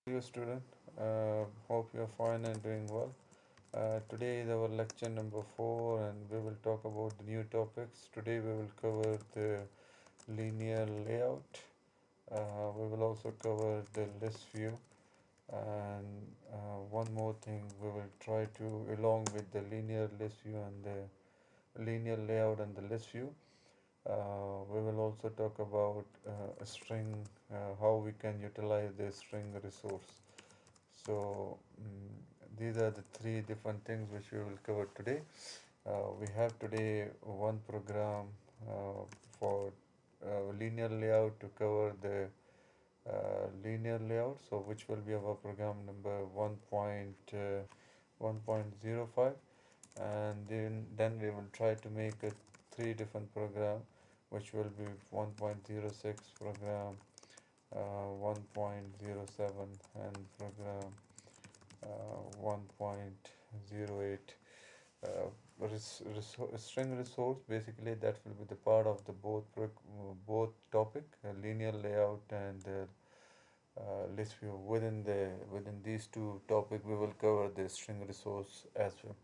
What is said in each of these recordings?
You student, hope you're fine and doing well. Today is our lecture number 4 and we will talk about the new topics. Today we will cover the linear layout. We will also cover the list view and one more thing we will try to along with the linear list view and the linear layout and the list view. We will also talk about a string, how we can utilize the string resource. These are the three different things which we will cover today. We have today one program for linear layout to cover the linear layout, so which will be our program number 1.05, and then we will try to make a three different program which will be 1.06 program, 1.07 and program 1.08. String resource, basically that will be the part of the both topic, linear layout and list view. Within these two topic we will cover the string resource as well.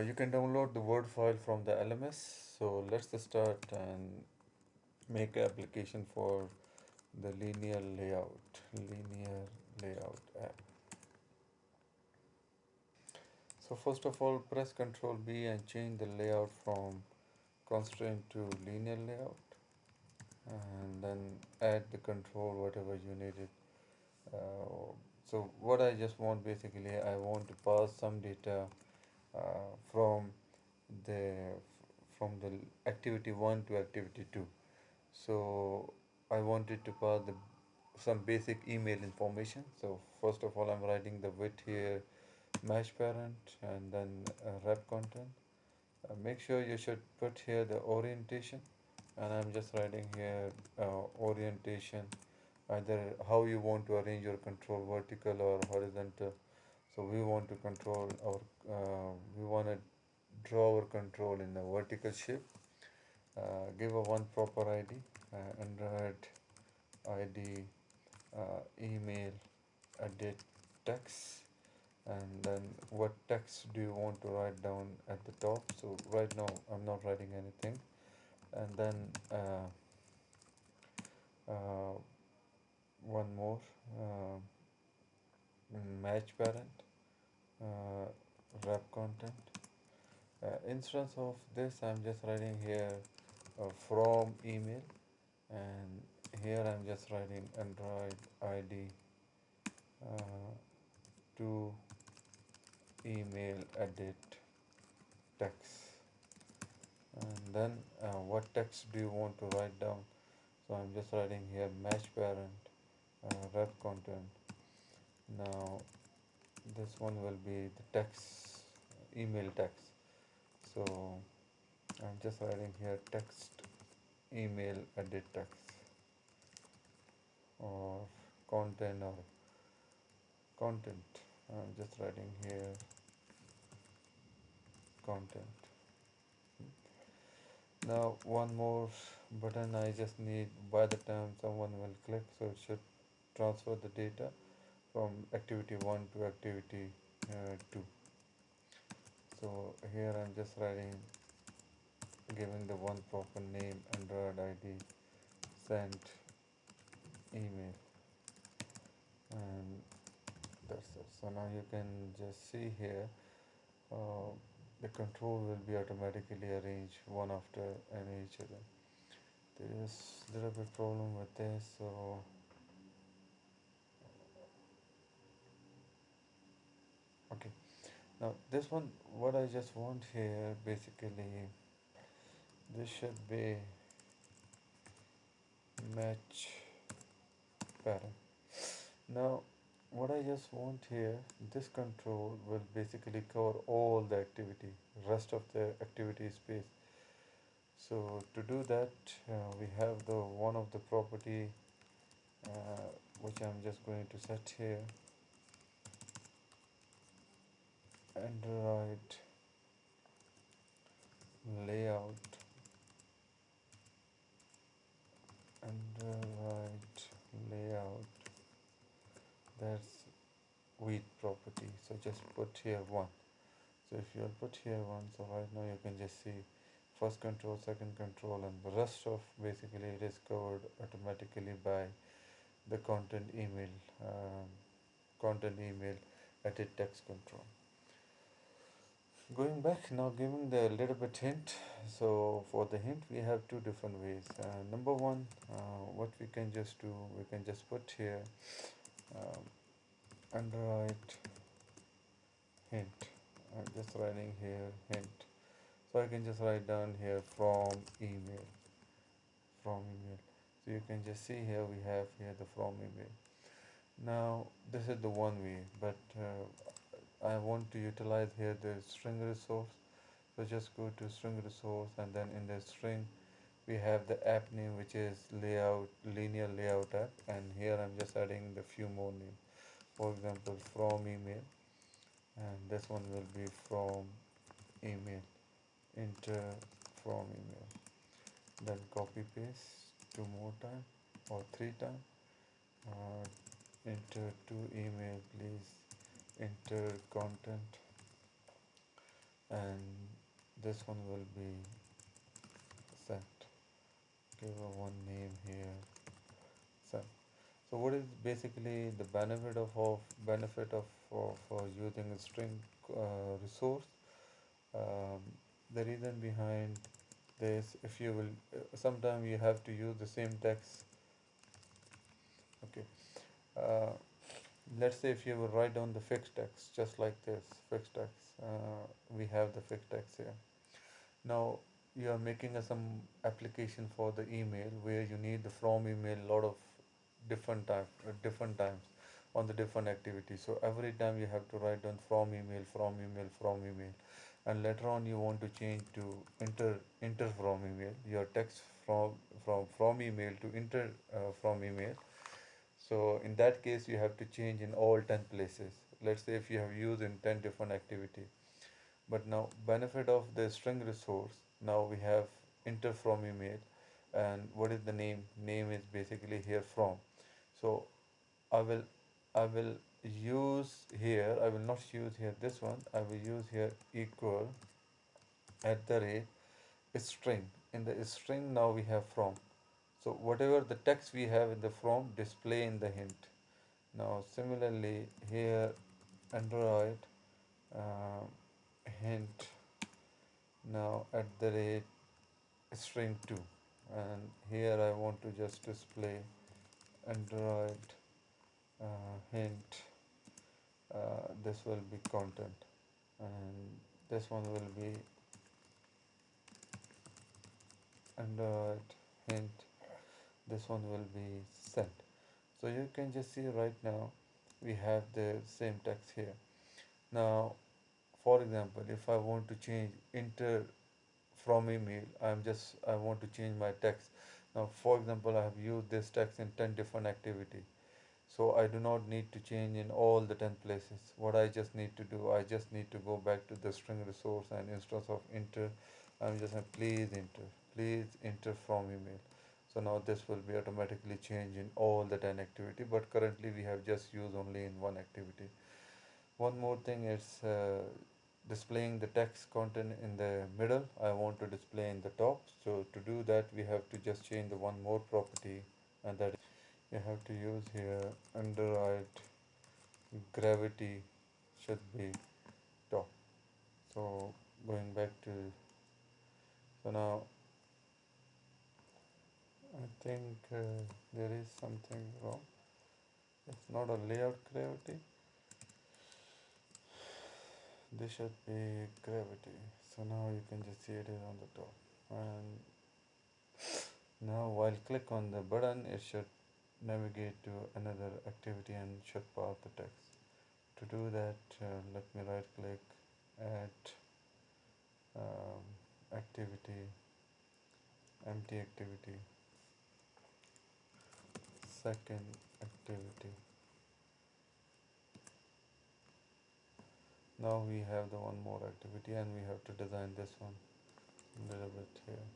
You can download the Word file from the LMS. So let's just start and make application for the linear layout app. So first of all, press Ctrl B and change the layout from constraint to linear layout, and then add the control whatever you needed. So what I just want, basically I want to pass some data from the the activity 1 to activity 2. So I wanted to pass some basic email information. So first of all, I'm writing the with here match parent and then wrap content. Make sure you should put here the orientation, and I'm just writing here orientation, either how you want to arrange your control, vertical or horizontal. So we want to control our we want to draw our control in a vertical shape. Give a one proper ID, Android ID, email, edit text, and then what text do you want to write down at the top. So right now I'm not writing anything, and then uh, one more, uh, match parent, uh, wrap content. Instead of this, I'm just writing here from email, and here I'm just writing Android ID uh, to email edit text, and then what text do you want to write down. So I'm just writing here match parent, wrap content. Now this one will be the text, email text. So I'm just writing here text email edit text, or content. I'm just writing here content. Now one more button I just need by the time someone will click, so it should transfer the data from activity 1 to activity 2. So here I'm just writing, giving the one proper name, Android ID, sent email, and that's it. So now you can just see here uh, the control will be automatically arranged one after and each other. There is a little bit problem with this, so okay. Now this one, what I just want here, basically this should be match parent. Now what I just want here, this control will basically cover all the activity, rest of the activity space. So to do that, we have the one of the property which I'm just going to set here, Android layout, Android layout That's with property. So just put here one. So if you'll put here one, so right now you can just see first control, second control, and the rest of basically it is covered automatically by the um, content email edit text control. Going back now, giving the little bit hint. So for the hint, we have two different ways. Number one, what we can just do, we can just put here um, Android hint. I'm just writing here hint. So I can just write down here from email. So you can just see here we have here the from email. Now this is the one way, but I want to utilize here the string resource. So just go to string resource, and then in the string we have the app name, which is layout linear layout app, and here I'm just adding the few more names. For example, from email, and this one will be from email, enter from email, then copy paste two more time or three time, uh, enter to email, please enter content, and this one will be sent. Give a one name here, sent. So what is basically the benefit of using a string resource? Um, the reason behind this, if you will, sometime you have to use the same text. Okay. Uh, let's say if you will write down the fixed text, just like this fixed text. We have the fixed text here. Now you are making some application for the email where you need the from email lot of different times on the different activities. So every time you have to write down from email, and later on you want to change to enter from email your text from email to enter from email. So in that case you have to change in all 10 places. Let's say if you have used in 10 different activity, but now benefit of the string resource, now we have enter from email, and what is the name is basically here from. So I will I will use here, I will not use here this one, I will use here equal at the rate string. In the string now we have from, so whatever the text we have in the from display in the hint. Now similarly here Android um, hint now at the rate string 2, and here I want to just display Android hint, this will be content, and this one will be Android hint, this one will be sent. So you can just see right now we have the same text here. Now for example, if I want to change enter from email, I want to change my text. Now for example, I have used this text in 10 different activity, so I do not need to change in all the 10 places. What I just need to do, I just need to go back to the string resource, and instead of enter, I'm just saying please enter from email. So now this will be automatically changed in all the 10 activity, but currently we have just used only in one activity. One more thing is displaying the text content in the middle. I want to display in the top. So to do that, we have to just change the one more property, and that you have to use here underwrite gravity should be top. So going back to, so now I think there is something wrong. It's not a layout gravity. This should be gravity. So now you can just see it is on the top. And now while click on the button, it should navigate to another activity and should pass the text. To do that, let me right click, add activity, empty activity, second activity. Now we have the one more activity, and we have to design this one a little bit here.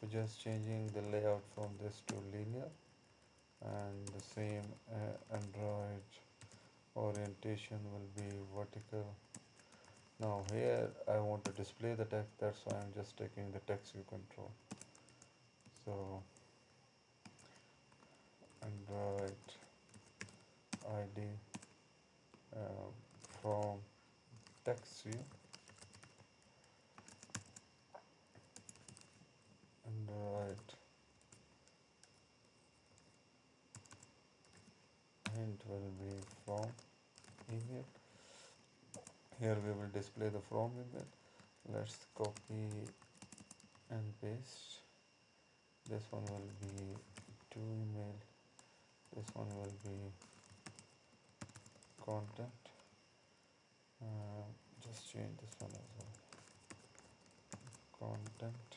So just changing the layout from this to linear, and the same Android image orientation will be vertical. Now here I want to display the text, that's why I'm just taking the text view control. So Android ID uh, from text view, Android hint will be from email. Here we will display the from email. Let's copy and paste. This one will be to email. This one will be content. Just change this one as well. Content,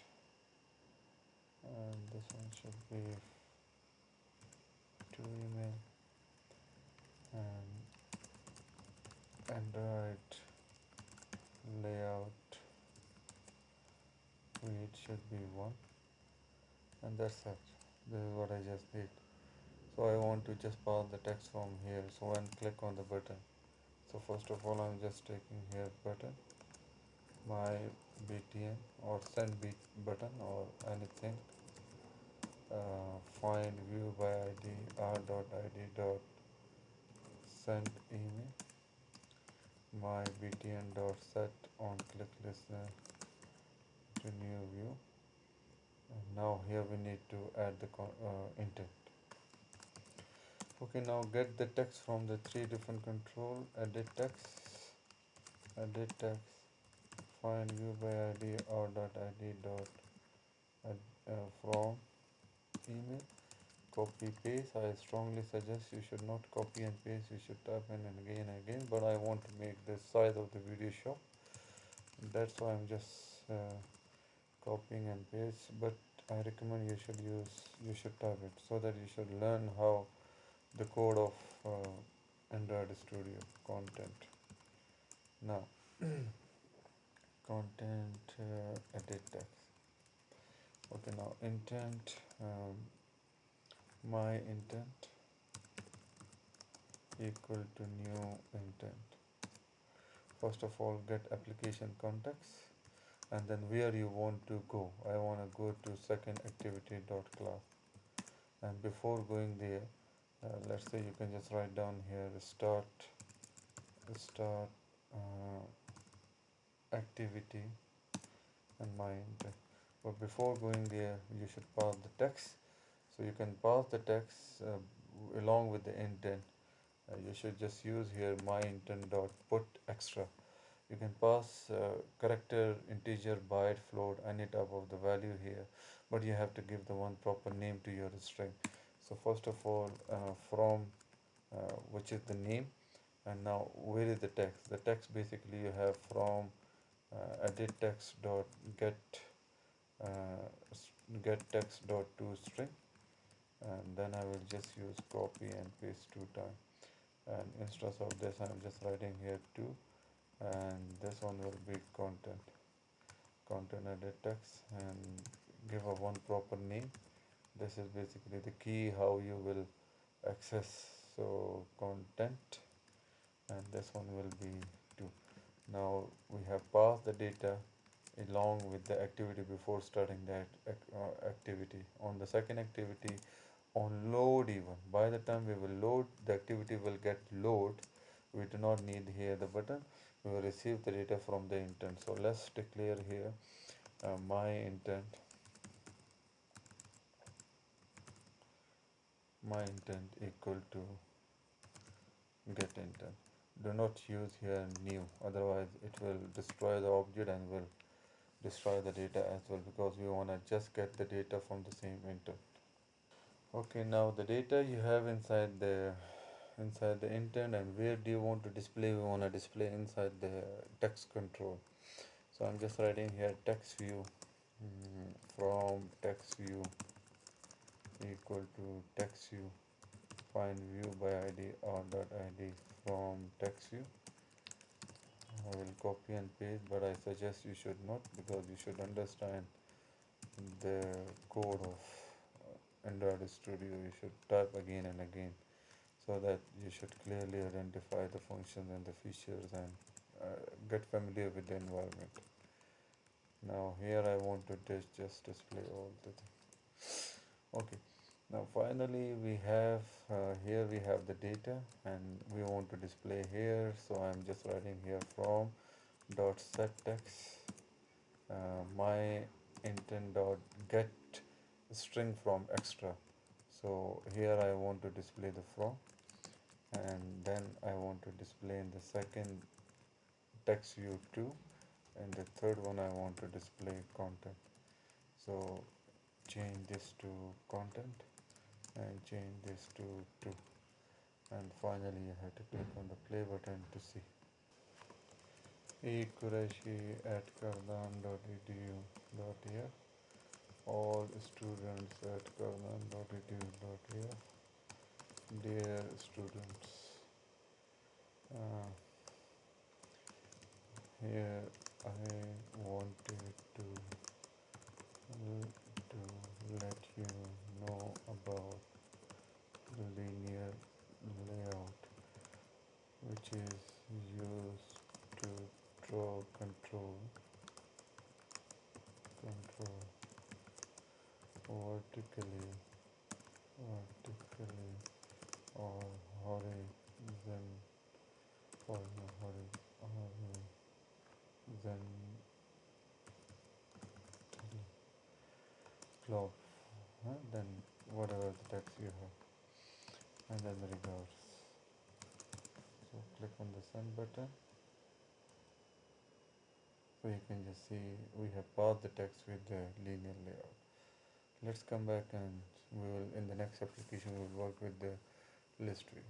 and this one should be to email, and Android layout width should be 1, and that's it. This is what I just did. So I want to just pass the text from here, so when click on the button, so first of all I'm just taking here button, my btn or send button or anything, find view by id r.id dot send email, my btn dot set on click listener to new view, and now here we need to add the intent. Okay, now get the text from the three different control. Edit text, find view by id or dot id dot from email, copy paste. I strongly suggest you should not copy and paste, you should type in and again, but I want to make the size of the video short, that's why I'm just copying and paste, but I recommend you should type it so that you should learn how the code of Android Studio content. Now content edit text. Okay, now intent, my intent equal to new intent. First of all, get application context, and then where you want to go. I want to go to second activity dot class, and before going there, let's say you can just write down here start activity and my intent. But before going there, you should pass the text. So you can pass the text along with the intent. You should just use here my intent dot put extra. You can pass character, integer, byte, float, any type of the value here, but you have to give the one proper name to your string. So first of all, from which is the name, and now where is the text? The text basically you have from edit text dot uh, get text dot to string, and then I will just use copy and paste 2 times, and instead of this I'm just writing here 2, and this one will be content edit text, and give a one proper name. This is basically the key how you will access. So content, and this one will be 2. Now we have passed the data along with the activity before starting that activity. On the second activity, on load, even by the time we will load, the activity will get load. We do not need here the button, we will receive the data from the intent. So let's declare here my intent equal to get intent. Do not use here new, otherwise it will destroy the object and will destroy the data as well, because we want to just get the data from the same intent. Okay, now the data you have inside the intent, and where do you want to display? We want to display inside the text control. So I'm just writing here text view, from text view equal to text view, find view by id or dot id from text view. I will copy and paste, but I suggest you should not, because you should understand the code of Android Studio. You should type again and again, so that you should clearly identify the functions and the features and get familiar with the environment. Now here I want to just display all the things. Okay. Now finally we have here we have the data and we want to display here. So I'm just writing here from dot set text my intent dot get string from extra. So here I want to display the from, and then I want to display in the second text view 2, and the third one I want to display content. So change this to content and change this to 2, and finally I have to click on the play button to see. E Qureshi at kardan.edu.here, all students at kardan.edu.here, dear students, uh, here I wanted to let you know about the linear layout, which is used to draw control vertically vertically or horizon horizontally, clock, then whatever the text you have, and then the regards. So click on the send button. So you can just see we have parsed the text with the linear layout. Let's come back and we will in the next application we will work with the list view.